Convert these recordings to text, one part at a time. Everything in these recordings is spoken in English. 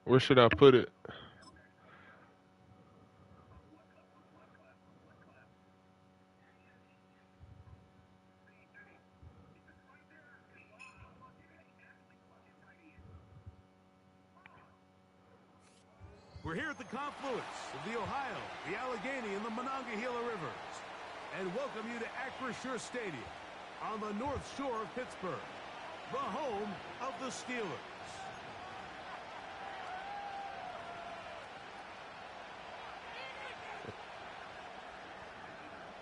Where should I put it? We're here at the confluence of the Ohio, the Allegheny, and the Monongahela Rivers, and welcome you to Acrisure Stadium on the North Shore of Pittsburgh, the home of the Steelers.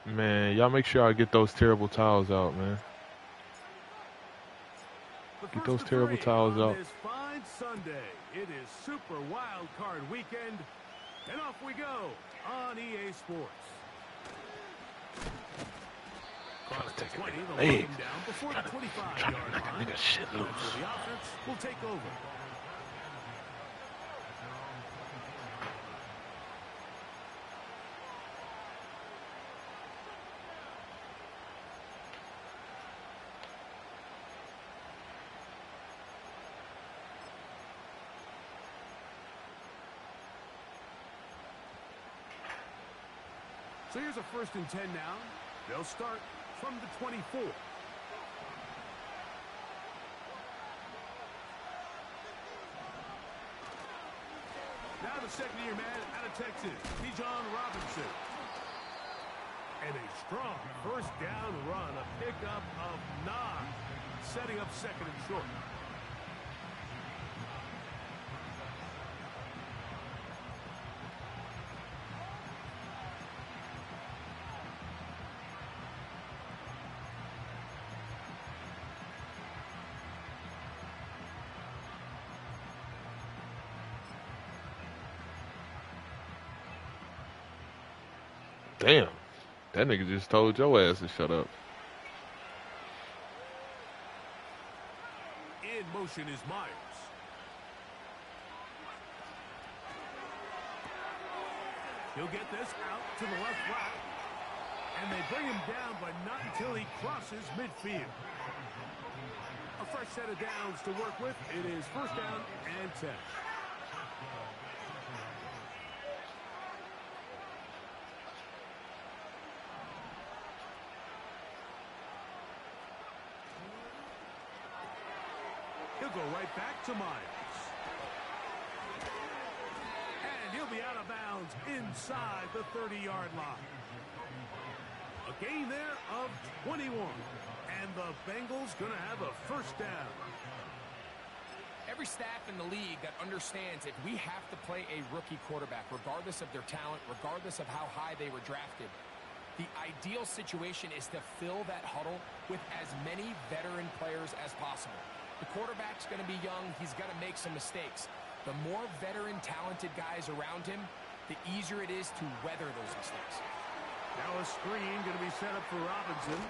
Man, y'all make sure I get those terrible towels out, man. Get those terrible towels out. This fine Sunday, it is Super Wild Card Weekend, and off we go on EA Sports. Trying to take a 20, nigga they'll legs. down before the 25-yard Trying to knock a line. nigga shit loose. The offense will take over. So here's a 1st and 10 now. They'll start from the 24. Now the second-year man out of Texas, Bijan Robinson. And a strong first down run, a pickup of 9, setting up 2nd and short. Damn. That nigga just told your ass to shut up. In motion is Myers. He'll get this out to the left flat. And they bring him down, but not until he crosses midfield. A fresh set of downs to work with. It is 1st down and 10. He'll go right back to Myers. And he'll be out of bounds inside the 30-yard line. A gain there of 21. And the Bengals going to have a 1st down. Every staff in the league that understands if we have to play a rookie quarterback, regardless of their talent, regardless of how high they were drafted, the ideal situation is to fill that huddle with as many veteran players as possible. The quarterback's going to be young. He's going to make some mistakes. The more veteran, talented guys around him, the easier it is to weather those mistakes. Now a screen going to be set up for Robinson.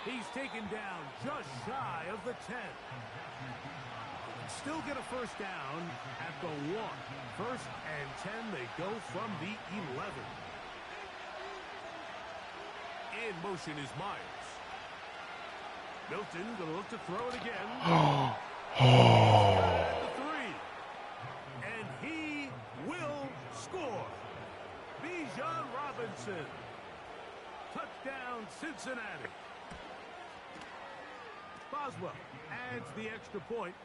He's taken down just shy of the 10. Still get a 1st down at the 1. 1st and 10, they go from the 11. In motion is Myers. Milton going to look to throw it again. At the 3. And he will score. Bijan Robinson. Touchdown, Cincinnati. Boswell adds the extra point.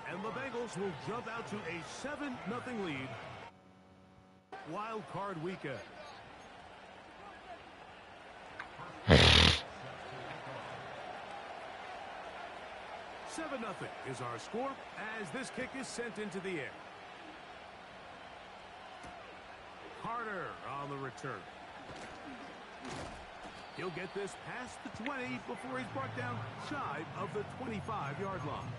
And the Bengals will jump out to a 7-0 lead. Wild card weekend. 7-0 is our score as this kick is sent into the air. Carter on the return. He'll get this past the 20 before he's brought down shy of the 25-yard line.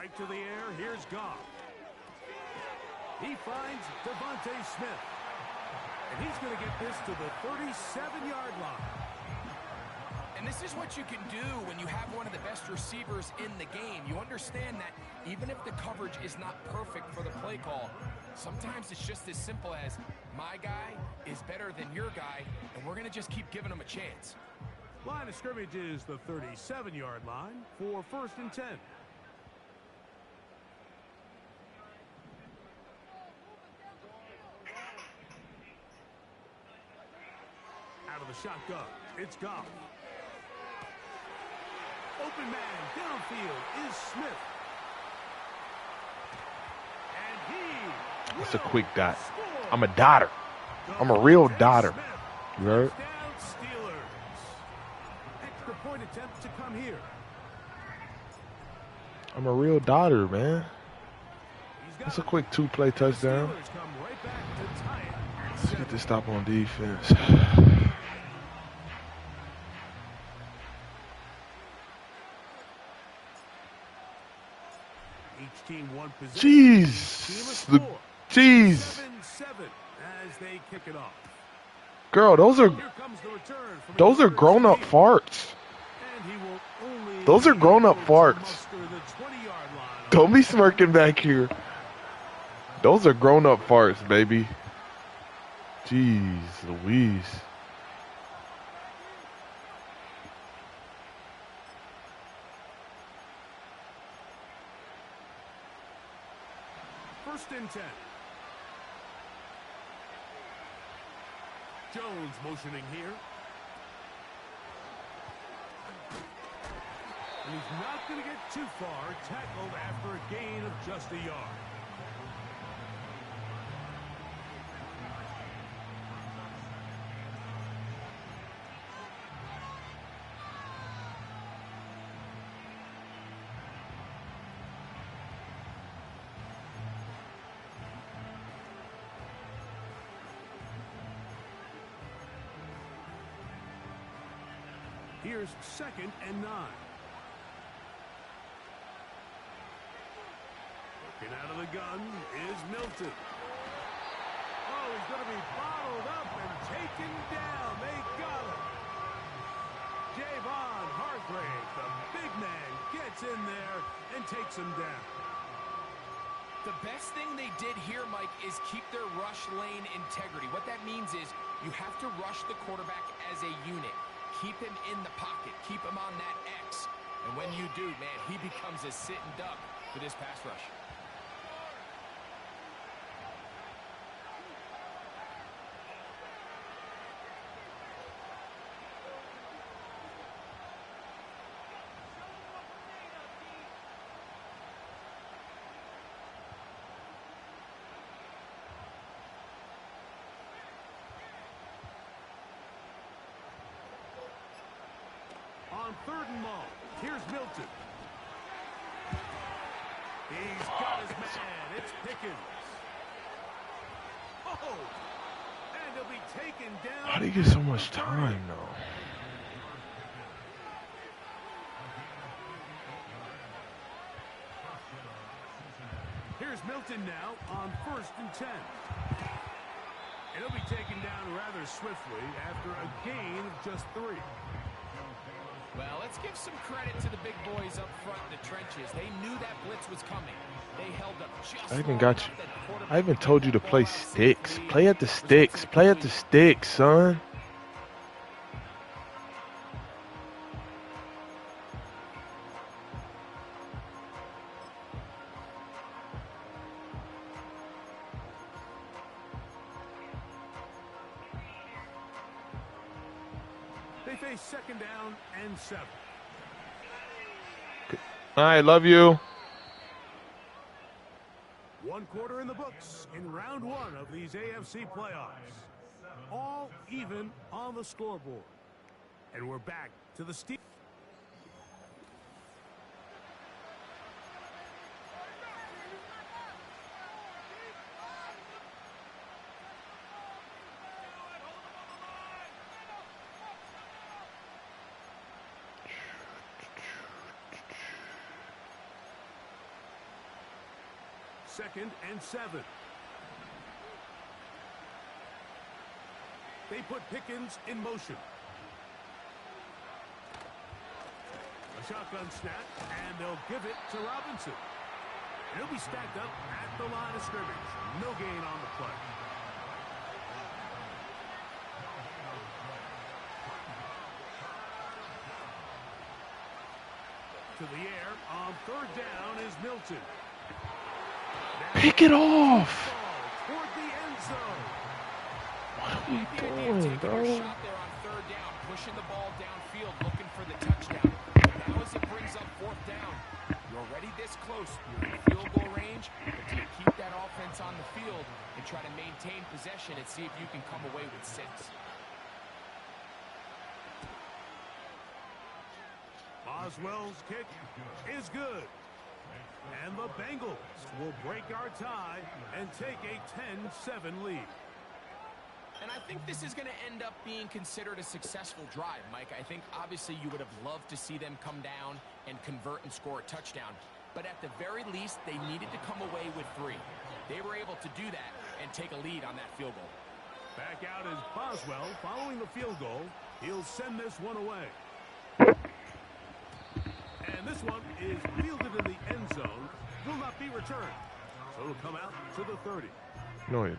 Right to the air. Here's Goff. He finds Devontae Smith. And he's going to get this to the 37-yard line. And this is what you can do when you have one of the best receivers in the game. You understand that even if the coverage is not perfect for the play call, sometimes it's just as simple as my guy is better than your guy, and we're going to just keep giving him a chance. Line of scrimmage is the 37-yard line for 1st and 10. Out of the shotgun, it's Goff. Open man downfield is Smith. And he It's a quick dot. I'm a dotter. I'm a real dotter. You heard? Extra point attempt to come here. I'm a real dotter, man. It's a quick 2-play touchdown. Let's get this stop on defense. Each team one possession. Jeez. Jeez. 7-7 as they kick it off. Girl, those are grown-up farts. Those are grown-up farts. Don't be smirking back here. Those are grown-up farts, baby. Jeez Louise. First and 10. Jones motioning here. And he's not going to get too far. Tackled after a gain of just a yard. Here's 2nd and 9. Looking out of the gun is Milton. Oh, he's going to be bottled up and taken down. They got him. Javon Hargrave, the big man, gets in there and takes him down. The best thing they did here, Mike, is keep their rush lane integrity. What that means is you have to rush the quarterback as a unit. Keep him in the pocket. Keep him on that X. And when you do, man, he becomes a sitting duck for this pass rush. On 3rd and long, here's Milton. He's got his man. It's Pickens. Oh, and he'll be taken down. How do you get so much time, though? Here's Milton now on 1st and 10. And he'll be taken down rather swiftly after a gain of just 3. Well, let's give some credit to the big boys up front in the trenches. They knew that blitz was coming. They held up just I even got you. I even told you to play sticks. Play at the sticks. Play at the sticks, son. They face 2nd down and 7. All right, love you. 1 quarter in the books in round 1 of these AFC playoffs. All even on the scoreboard. And we're back to the Steelers. 2nd and 7. They put Pickens in motion. A shotgun snap, and they'll give it to Robinson. He'll be stacked up at the line of scrimmage. No gain on the play. To the air on 3rd down is Milton. Pick it off. Toward the end zone. What are we The idea of doing, taking bro? your shot there on 3rd down, pushing the ball downfield, looking for the touchdown. Now as it brings up 4th down, you're already this close. You're in field goal range, but do you keep that offense on the field and try to maintain possession and see if you can come away with 6? Boswell's kick is good. And the Bengals will break our tie and take a 10-7 lead. And I think this is going to end up being considered a successful drive, Mike. I think obviously you would have loved to see them come down and convert and score a touchdown. But at the very least, they needed to come away with 3. They were able to do that and take a lead on that field goal. Back out is Boswell following the field goal. He'll send this one away. And this one is fielded in the end zone. Will not be returned. So it'll come out to the 30. No, it.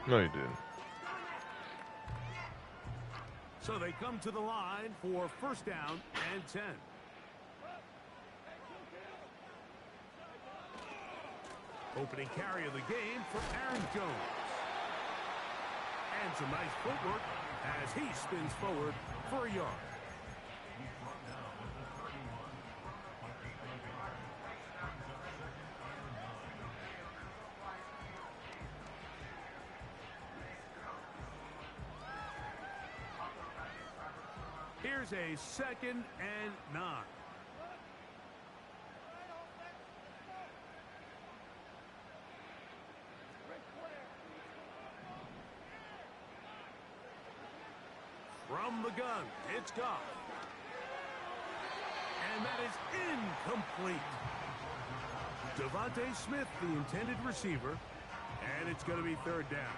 No, you didn't. So they come to the line for 1st down and 10. Opening carry of the game for Aaron Jones. And some nice footwork as he spins forward for a yard. Here's a 2nd and 9. From the gun, it's Goff. And that is incomplete. Devontae Smith, the intended receiver, and it's going to be 3rd down.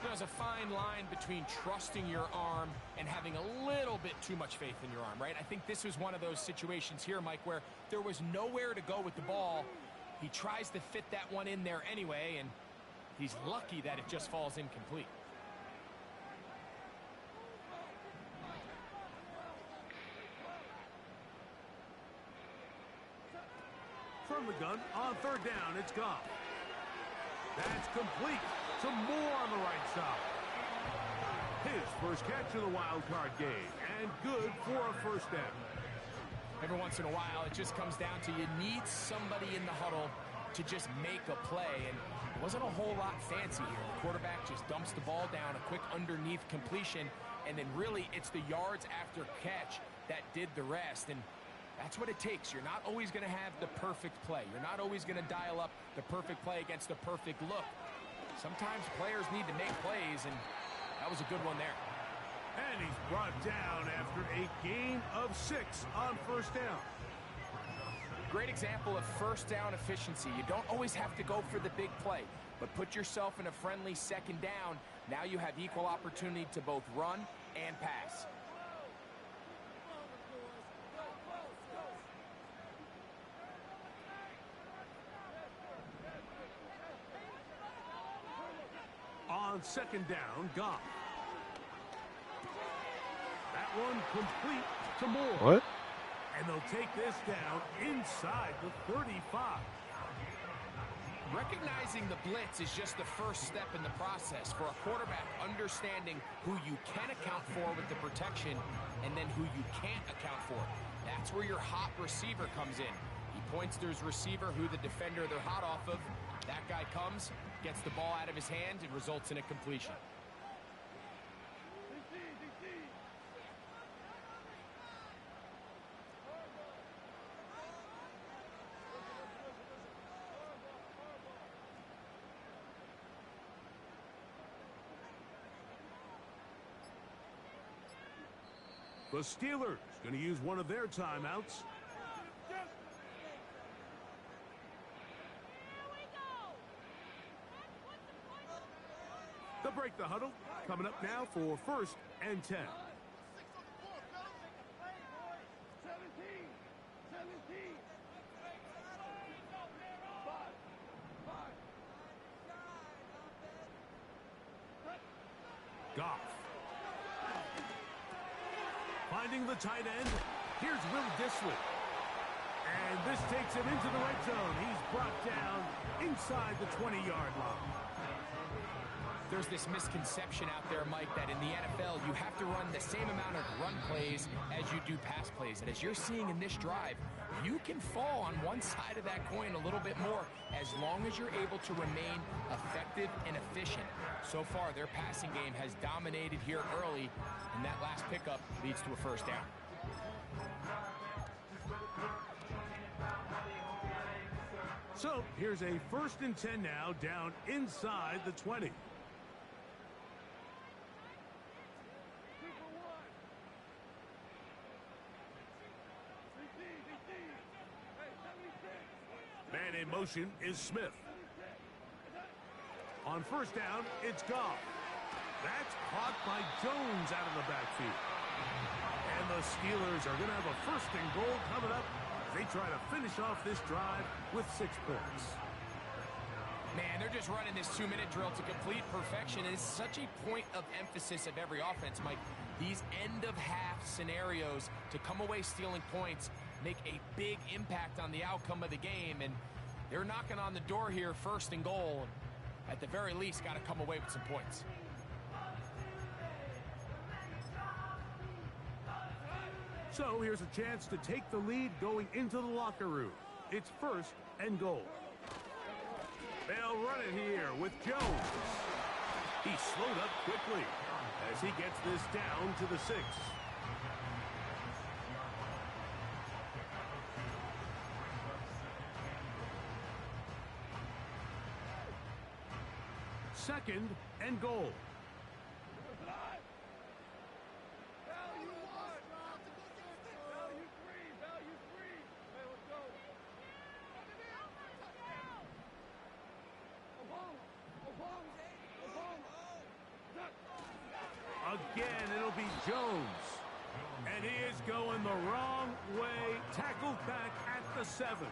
There's a fine line between trusting your arm and having a little bit too much faith in your arm, right? I think this was one of those situations here, Mike, where there was nowhere to go with the ball. He tries to fit that one in there anyway, and he's lucky that it just falls incomplete. From the gun, on 3rd down, it's Goff. That's complete. Some more on the right side. His first catch of the wild card game, and good for a 1st down. Every once in a while, it just comes down to you need somebody in the huddle to just make a play, and it wasn't a whole lot fancy here. The quarterback just dumps the ball down, a quick underneath completion, and then really it's the yards after catch that did the rest, and that's what it takes. You're not always going to have the perfect play. You're not always going to dial up the perfect play against the perfect look. Sometimes players need to make plays, and that was a good one there. And he's brought down after a gain of 6 on 1st down. Great example of 1st down efficiency. You don't always have to go for the big play, but put yourself in a friendly 2nd down. Now you have equal opportunity to both run and pass. On 2nd down, Goff. That one complete to Moore. What? And they'll take this down inside the 35. Recognizing the blitz is just the first step in the process for a quarterback, understanding who you can account for with the protection and then who you can't account for. That's where your hot receiver comes in. He points to his receiver who the defender they're hot off of. That guy comes, gets the ball out of his hand, and results in a completion. The Steelers going to use one of their timeouts. They'll break the huddle. Coming up now for 1st and 10. Goff. Finding the tight end. Here's Will Disley. And this takes him into the red zone. He's brought down inside the 20-yard line. There's this misconception out there, Mike, that in the NFL you have to run the same amount of run plays as you do pass plays. And as you're seeing in this drive, you can fall on one side of that coin a little bit more as long as you're able to remain effective and efficient. So far, their passing game has dominated here early, and that last pickup leads to a first down. So here's a 1st and 10 now, down inside the 20. Man in motion is Smith. On 1st down, it's Goff. That's caught by Jones out of the backfield. And the Steelers are going to have a 1st and goal coming up as they try to finish off this drive with 6 points. Man, they're just running this 2-minute drill to complete perfection. And it's such a point of emphasis of every offense, Mike. These end-of-half scenarios to come away stealing points make a big impact on the outcome of the game. And they're knocking on the door here, 1st and goal. At the very least, got to come away with some points. So here's a chance to take the lead going into the locker room. It's 1st and goal. They'll run it here with Jones. He slowed up quickly as he gets this down to the 6. Second and goal. Again, it'll be Jones. And he is going the wrong way. Tackled back at the 7.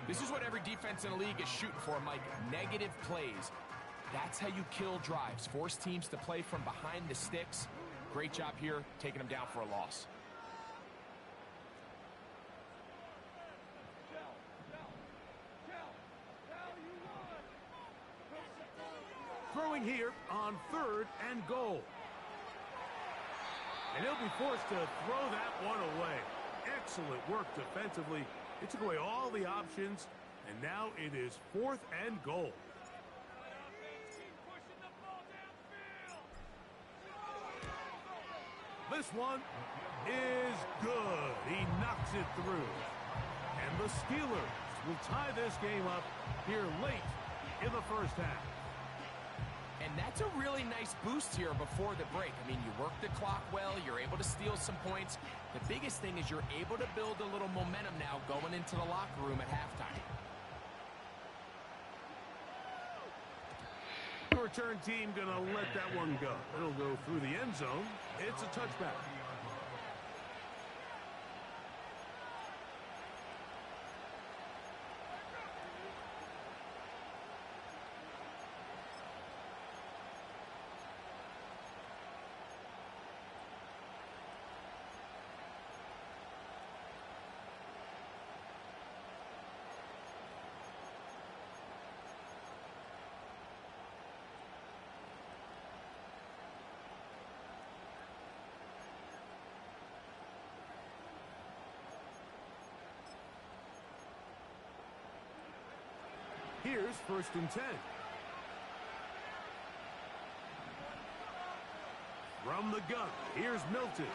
This is what every defense in the league is shooting for, Mike. Negative plays. That's how you kill drives. Force teams to play from behind the sticks. Great job here, taking them down for a loss. Throwing here on 3rd and goal. And he'll be forced to throw that one away. Excellent work defensively. It took away all the options, and now it is 4th and goal. This one is good. He knocks it through. And the Steelers will tie this game up here late in the 1st half. And that's a really nice boost here before the break. I mean, you work the clock well, you're able to steal some points. The biggest thing is you're able to build a little momentum now going into the locker room at halftime. The return team going to let that one go. It'll go through the end zone. It's a touchback. Here's 1st and 10. From the gun, here's Milton.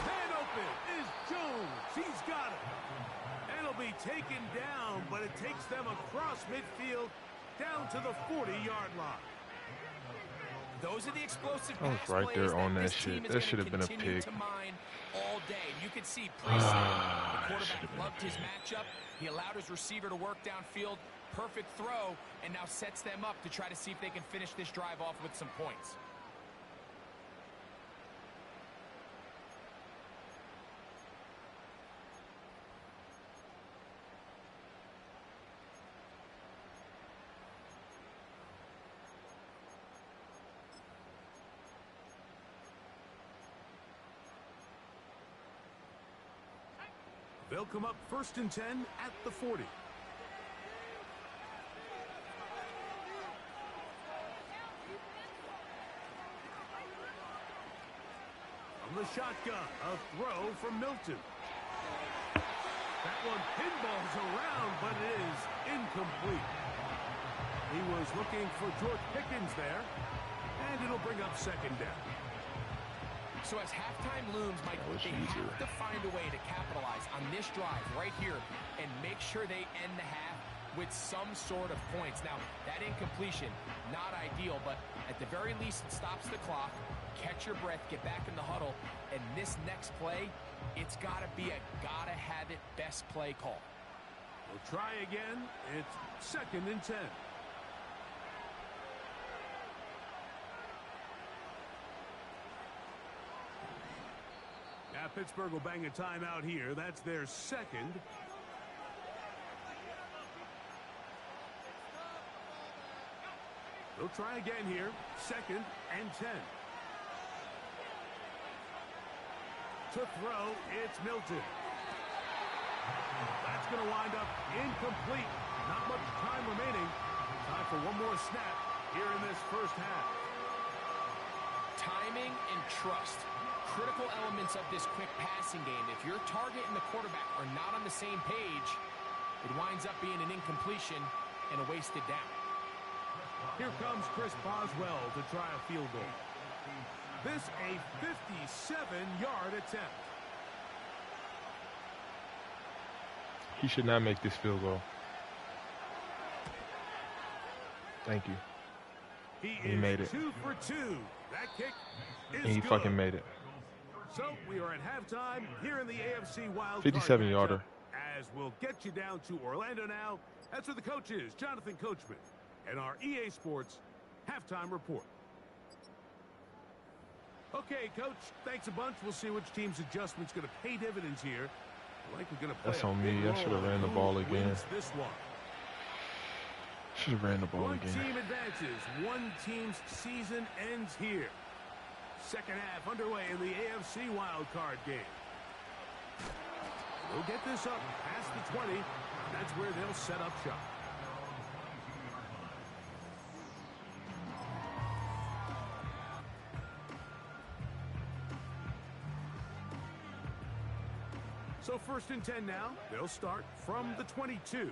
Man open is Jones. He's got it. It'll be taken down, but it takes them across midfield down to the 40-yard line. Those are the explosive I was pass right plays there on that that this team shit. is That going should to have been a continue pick. to mine all day. You could see pre-snap, the That quarterback should have been a loved his pick. matchup. He allowed his receiver to work downfield. Perfect throw, and now sets them up to try to see if they can finish this drive off with some points. They'll come up 1st and 10 at the 40. From the shotgun, a throw from Milton. That one pinballs around, but it is incomplete. He was looking for George Pickens there, and it'll bring up 2nd down. So as halftime looms, Mike, they have to find a way to capitalize on this drive right here and make sure they end the half with some sort of points. Now, that incompletion, not ideal, but at the very least, it stops the clock. Catch your breath, get back in the huddle, and this next play, it's got to be a gotta-have-it best play call. We'll try again. It's 2nd and 10. Now Pittsburgh will bang a timeout here. That's their 2nd. They'll try again here. 2nd and 10. To throw, it's Milton. That's going to wind up incomplete. Not much time remaining. Time for one more snap here in this first half. Timing and trust. Critical elements of this quick passing game. If your target and the quarterback are not on the same page, it winds up being an incompletion and a wasted down. Here comes Chris Boswell to try a field goal. This a 57-yard attempt. He should not make this field goal. Thank you. He made it. 2 for 2. That kick is And he good. fucking made it. So we are at halftime here in the AFC Wild 57-yarder. As we'll get you down to Orlando now. That's where the coach is, Jonathan Coachman, and our EA Sports halftime report. Okay, Coach, thanks a bunch. We'll see which team's adjustment's going to pay dividends here. Like we're going to play. That's on me. I should have ran the ball again. This one. Should have ran the ball One again. team advances. One team's season ends here. Second half underway in the AFC wildcard game. We'll get this up past the 20. That's where they'll set up shop. So 1st and 10 now. They'll start from the 22.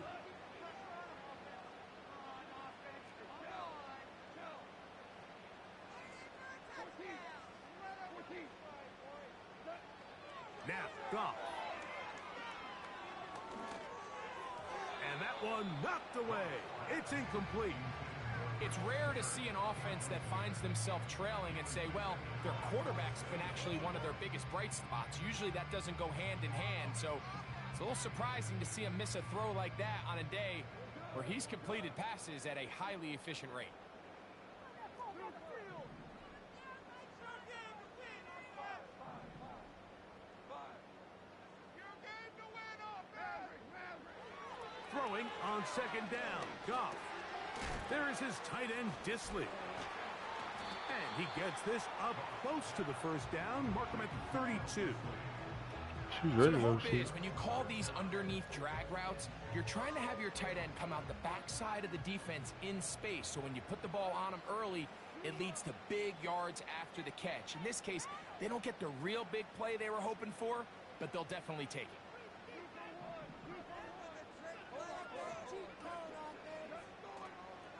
Now, Goff. And that one knocked away. It's incomplete. It's rare to see an offense that finds themselves trailing and say, well, their quarterback's been actually one of their biggest bright spots. Usually that doesn't go hand in hand, so it's a little surprising to see him miss a throw like that on a day where he's completed passes at a highly efficient rate. Throwing on 2nd down. Goff. There is his tight end, Disley. And he gets this up close to the 1st down. Mark him at 32. She's So ready, the though. hope is when you call these underneath drag routes, you're trying to have your tight end come out the backside of the defense in space. So when you put the ball on him early, it leads to big yards after the catch. In this case, they don't get the real big play they were hoping for, but they'll definitely take it.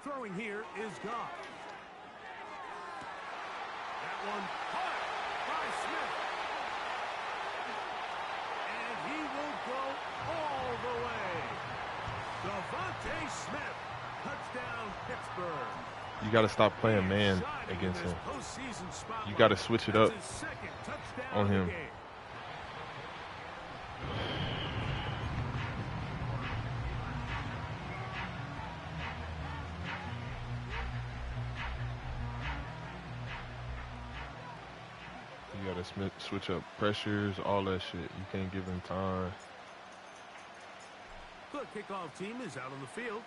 Throwing here is Goff. That one caught by Smith. And he will go all the way. Devontae Smith. Touchdown, Pittsburgh. You got to stop playing man against him. You got to switch it up on him. You got to switch up pressures, all that shit. You can't give him time. The kickoff team is out on the field,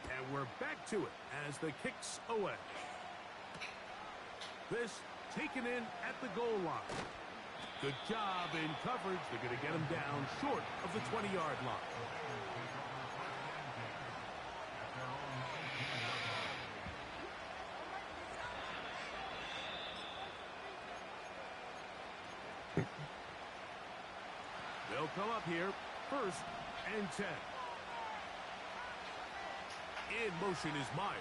and we're back to it as the kicks away. This taken in at the goal line. Good job in coverage. They're going to get him down short of the 20-yard line. They'll come up here, 1st and 10. In motion is Myers.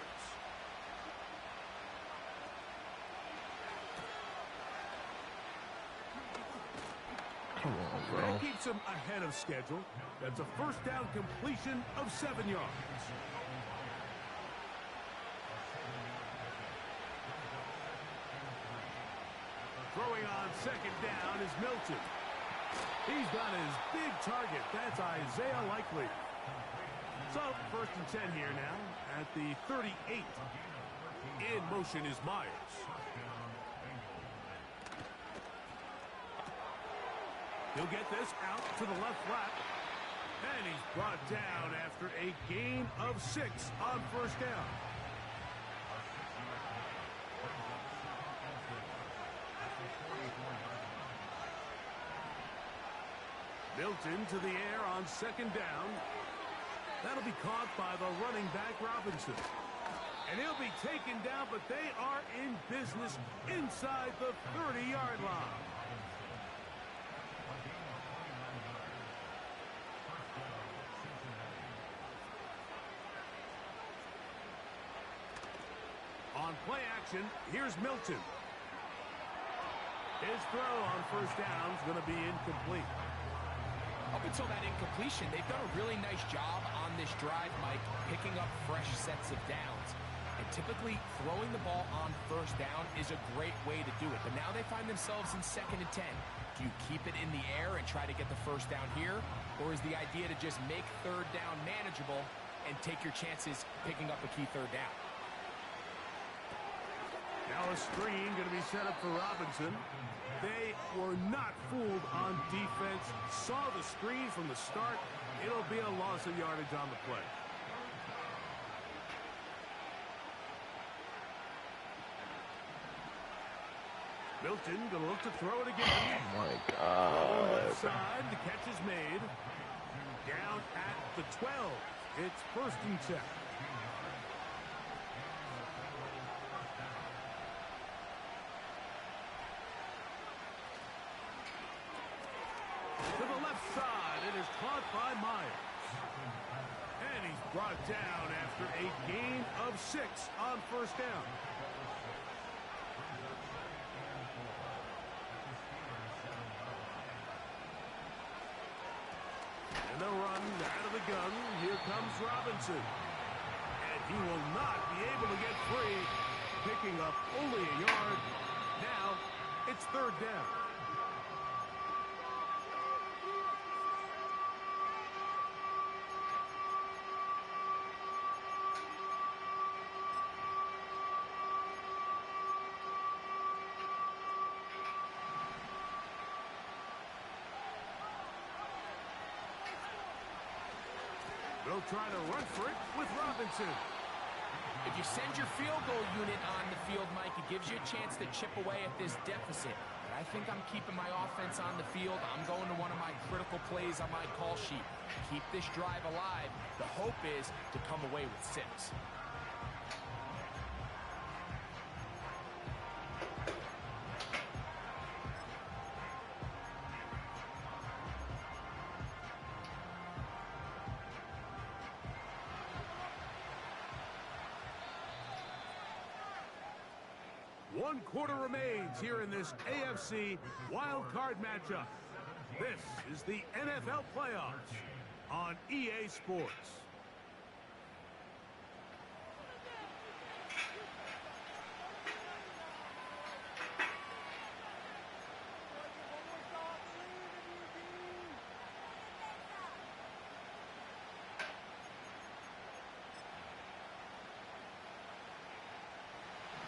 Come on, bro. That keeps him ahead of schedule. That's a 1st down completion of 7 yards. Throwing on 2nd down is Milton. He's got his big target. That's Isaiah Likely. So, 1st and 10 here now at the 38. In motion is Myers. He'll get this out to the left flat. And he's brought down after a gain of 6 on 1st down. Milton to the air on 2nd down. That'll be caught by the running back Robinson. And he'll be taken down, but they are in business inside the 30-yard line. On play action, here's Milton. His throw on 1st down is going to be incomplete. Up until that incompletion, they've done a really nice job on this drive, Mike, picking up fresh sets of downs. And typically, throwing the ball on 1st down is a great way to do it. But now they find themselves in 2nd and 10. Do you keep it in the air and try to get the 1st down here? Or is the idea to just make 3rd down manageable and take your chances picking up a key 3rd down? Now a screen going to be set up for Robinson. They were not fooled on defense. Saw the screen from the start. It'll be a loss of yardage on the play. Milton going to look to throw it again. Oh, my God. Left side, the catch is made. Down at the 12. It's 1st and 10. To the left side, it is caught by Myers. And he's brought down after a gain of 6 on 1st down. And they'll run out of the gun. Here comes Robinson. And he will not be able to get free, picking up only a yard. Now it's 3rd down. They'll try to run for it with Robinson. If you send your field goal unit on the field, Mike, it gives you a chance to chip away at this deficit. But I think I'm keeping my offense on the field. I'm going to one of my critical plays on my call sheet. Keep this drive alive. The hope is to come away with 6. One quarter remains here in this AFC wild card matchup. This is the NFL playoffs on EA Sports.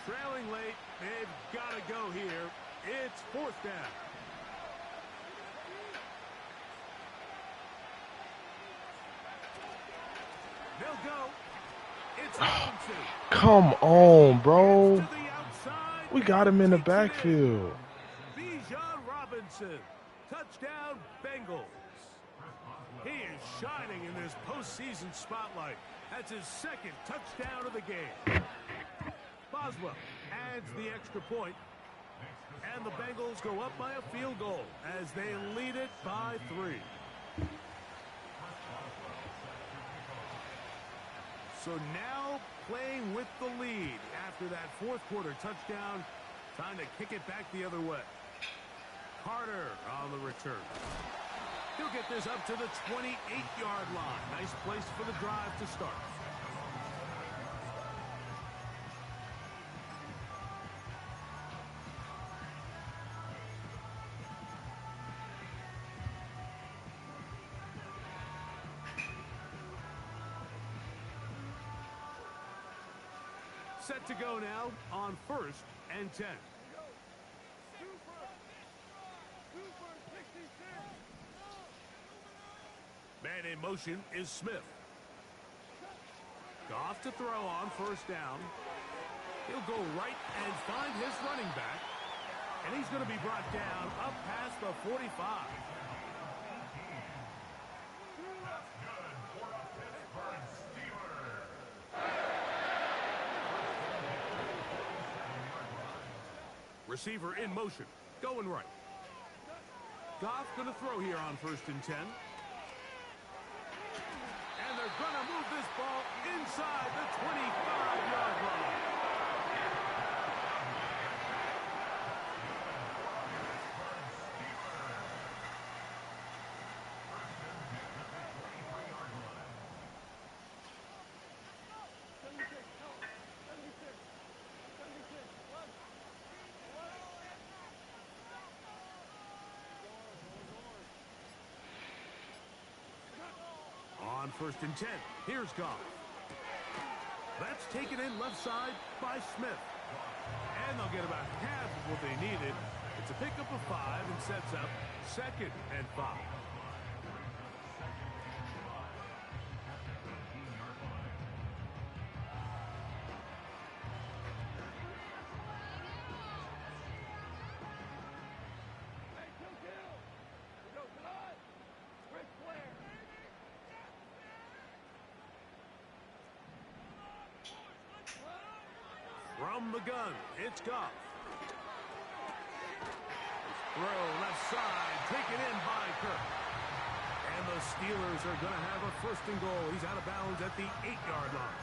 Trailing late, they've got to go here. It's fourth down. They'll go. It's Robinson. Come on, bro. To the outside. We got him in the Takes it in. backfield. Bijan Robinson. Touchdown, Bengals. He is shining in this postseason spotlight. That's his second touchdown of the game. Boswell adds the extra point, and the Bengals go up by a field goal as they lead it by 3. So now playing with the lead after that fourth quarter touchdown. Time to kick it back the other way. Carter on the return. He'll get this up to the 28-yard line. Nice place for the drive to start. Set to go now on 1st and 10. Man in motion is Smith. Goff to throw on 1st down. He'll go right and find his running back. And he's going to be brought down up past the 45. Receiver in motion, going right. Goff going to throw here on 1st and 10. And they're going to move this ball inside the 25-yard line. On 1st and 10, here's Goff. That's taken in left side by Smith. And they'll get about half of what they needed. It's a pickup of 5 and sets up 2nd and 5. From the gun, it's Goff. Throw left side, taken in by Kirk. And the Steelers are going to have a 1st and goal. He's out of bounds at the 8-yard line.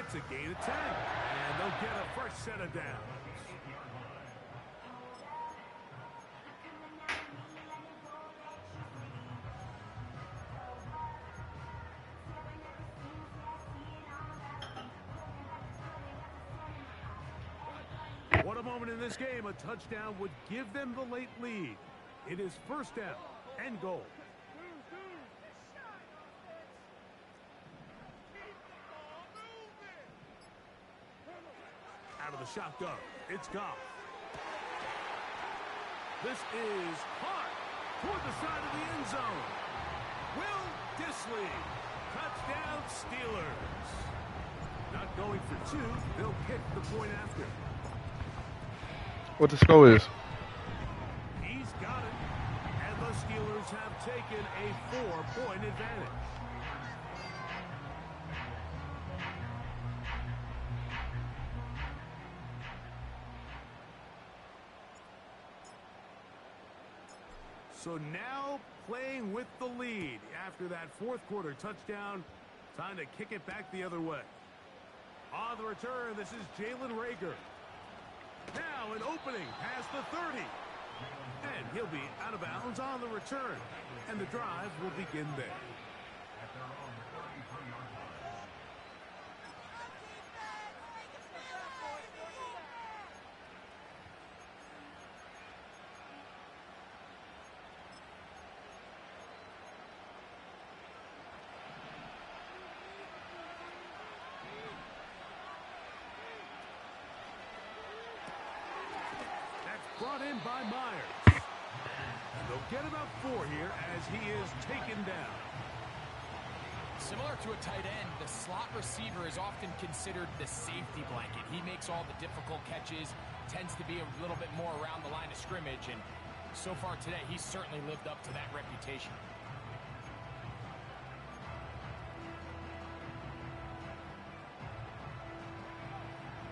It's a gain of 10, and they'll get a fresh set of downs. What a moment in this game. A touchdown would give them the late lead. It is 1st down and goal. Out of the shotgun, it's Goff. This is hard toward the side of the end zone. Will Dissly. Touchdown Steelers. Not going for 2. They'll kick the point after. What the score is? He's got it. And the Steelers have taken a 4-point advantage. So now playing with the lead after that fourth quarter touchdown. Time to kick it back the other way. On the return, this is Jalen Reagor. Now an opening past the 30. And he'll be out of bounds on the return. And the drive will begin there. brought in by Myers. And they'll get about 4 here as he is taken down. Similar to a tight end, the slot receiver is often considered the safety blanket. He makes all the difficult catches, tends to be a little bit more around the line of scrimmage, and so far today, he's certainly lived up to that reputation.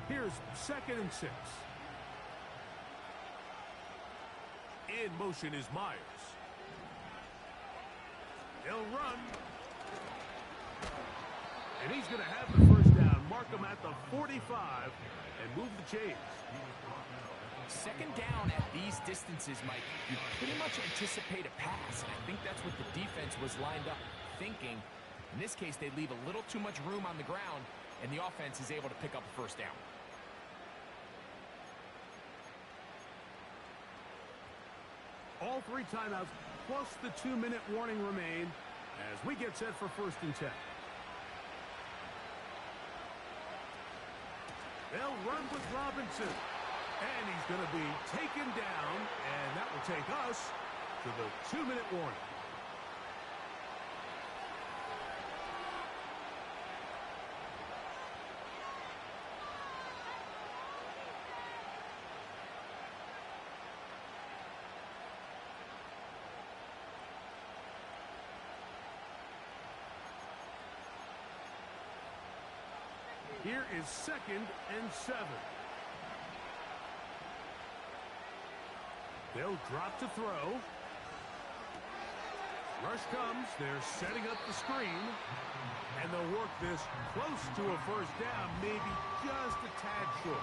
Here's 2nd and 6. In motion is Myers. He'll run. And he's going to have the first down, mark him at the 45, and move the chains. 2nd down at these distances, Mike, you pretty much anticipate a pass, and I think that's what the defense was lined up thinking. In this case, they leave a little too much room on the ground, and the offense is able to pick up a first down. All 3 timeouts plus the 2-minute warning remain as we get set for 1st and 10. They'll run with Robinson. And he's going to be taken down, and that will take us to the 2-minute warning. Here is 2nd and 7. They'll drop to throw. Rush comes. They're setting up the screen. And they'll work this close to a first down, maybe just a tad short.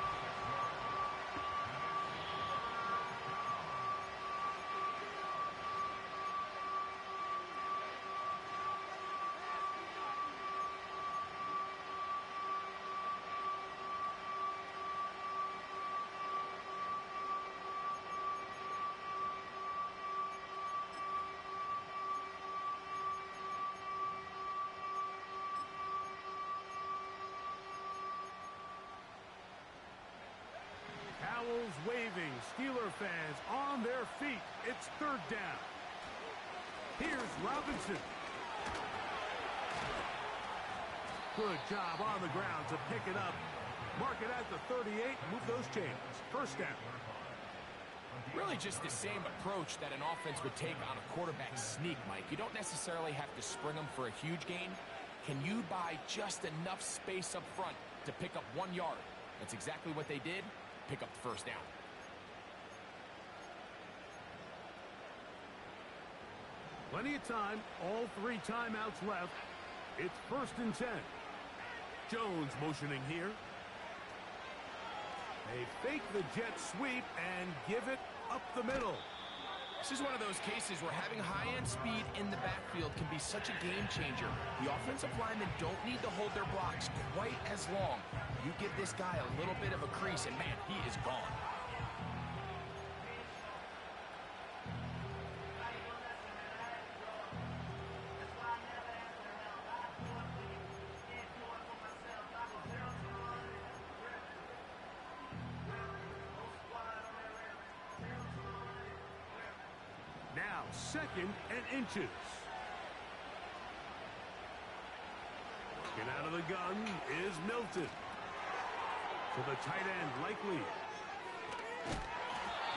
Towels waving, Steeler fans on their feet. It's 3rd down. Here's Robinson. Good job on the ground to pick it up. Mark it at the 38, move those chains. First down. Really just the same approach that an offense would take on a quarterback sneak, Mike. You don't necessarily have to spring them for a huge gain. Can you buy just enough space up front to pick up 1 yard? That's exactly what they did. Pick up the first down. Plenty of time. All 3 timeouts left. It's 1st and 10. Jones motioning here. They fake the jet sweep and give it up the middle. This is one of those cases where having high-end speed in the backfield can be such a game changer. The offensive linemen don't need to hold their blocks quite as long. You give this guy a little bit of a crease, and man, he is gone. Now 2nd and inches. Working out of the gun is Milton. To the tight end, likely.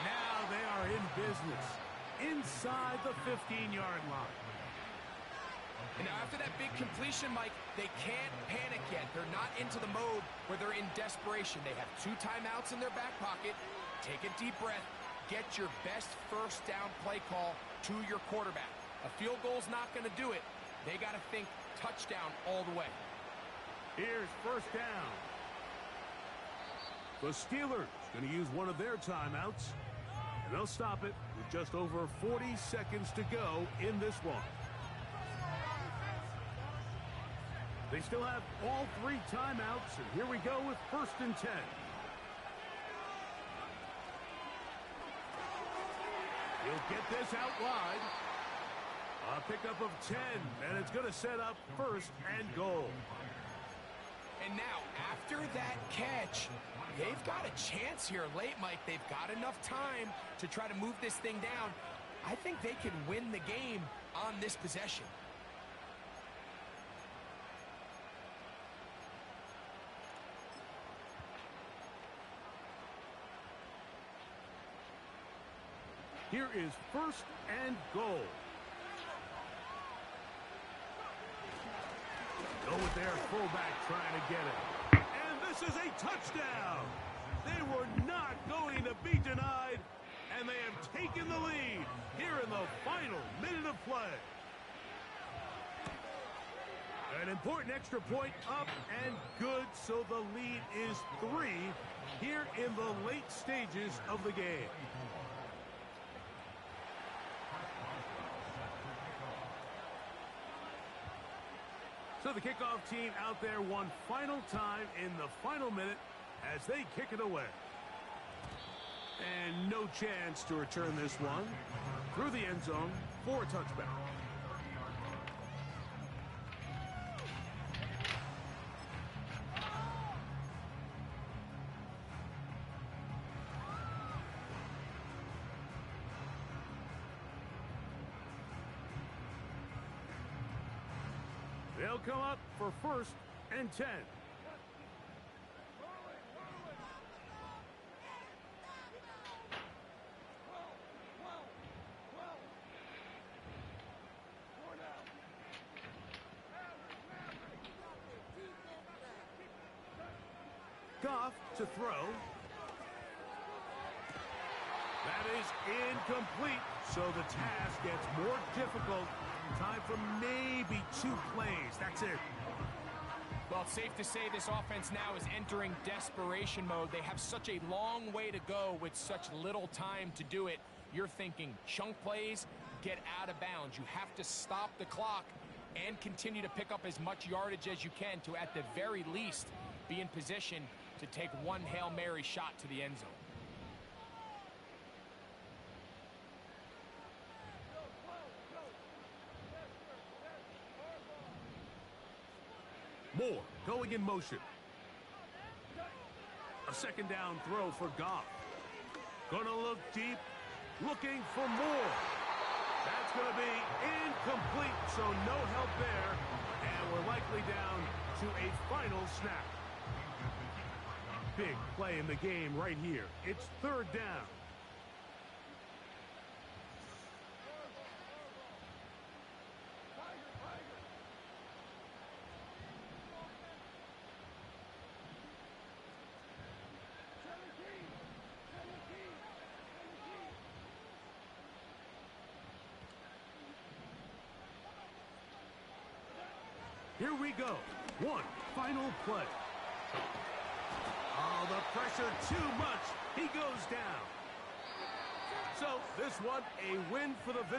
Now they are in business. Inside the 15-yard line. And now after that big completion, Mike, they can't panic yet. They're not into the mode where they're in desperation. They have 2 timeouts in their back pocket. Take a deep breath. Get your best first down play call to your quarterback. A field goal's not going to do it. They got to think touchdown all the way. Here's first down. The Steelers going to use one of their timeouts, and they'll stop it with just over 40 seconds to go in this one. They still have all 3 timeouts, and here we go with 1st and 10. He'll get this out wide. A pickup of 10, and it's going to set up 1st and goal. And now, after that catch, they've got a chance here late, Mike. They've got enough time to try to move this thing down. I think they can win the game on this possession. Here is 1st and goal. Go with their fullback trying to get it. And this is a touchdown. They were not going to be denied, and they have taken the lead here in the final minute of play. An important extra point up and good, so the lead is 3 here in the late stages of the game. So the kickoff team out there one final time in the final minute as they kick it away. And no chance to return this one through the end zone for a touchback. They'll come up for 1st and 10. Goff to throw. That is incomplete, so the task gets more difficult. Time for maybe 2 plays. That's it. Well, it's safe to say this offense now is entering desperation mode. They have such a long way to go with such little time to do it. You're thinking chunk plays, get out of bounds. You have to stop the clock and continue to pick up as much yardage as you can to, at the very least, be in position to take one Hail Mary shot to the end zone. Moore going in motion. A 2nd down throw for Goff. Gonna look deep, looking for more. That's gonna be incomplete, so no help there. And we're likely down to a final snap. Big play in the game right here. It's 3rd down. Here we go. One final play. Oh, the pressure too much. He goes down. So this one, a win for the